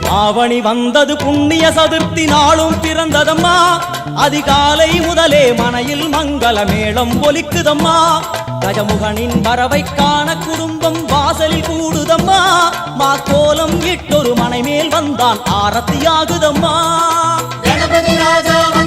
ஆவணி வந்தது புண்ணிய சதுர்த்தி நாளும் பிறந்ததம்மா. அதிகாலை முதலே மனையில் மங்கள மேளம் ஒலிக்குதம்மா. கஜமுகனின் வரவை காண குடும்பம் வாசலில் கூடுதம்மா. கோலம் இட்டொரு மனை மேல் வந்தான் ஆரத்தியாகுதம்மா. கணபதி ராஜா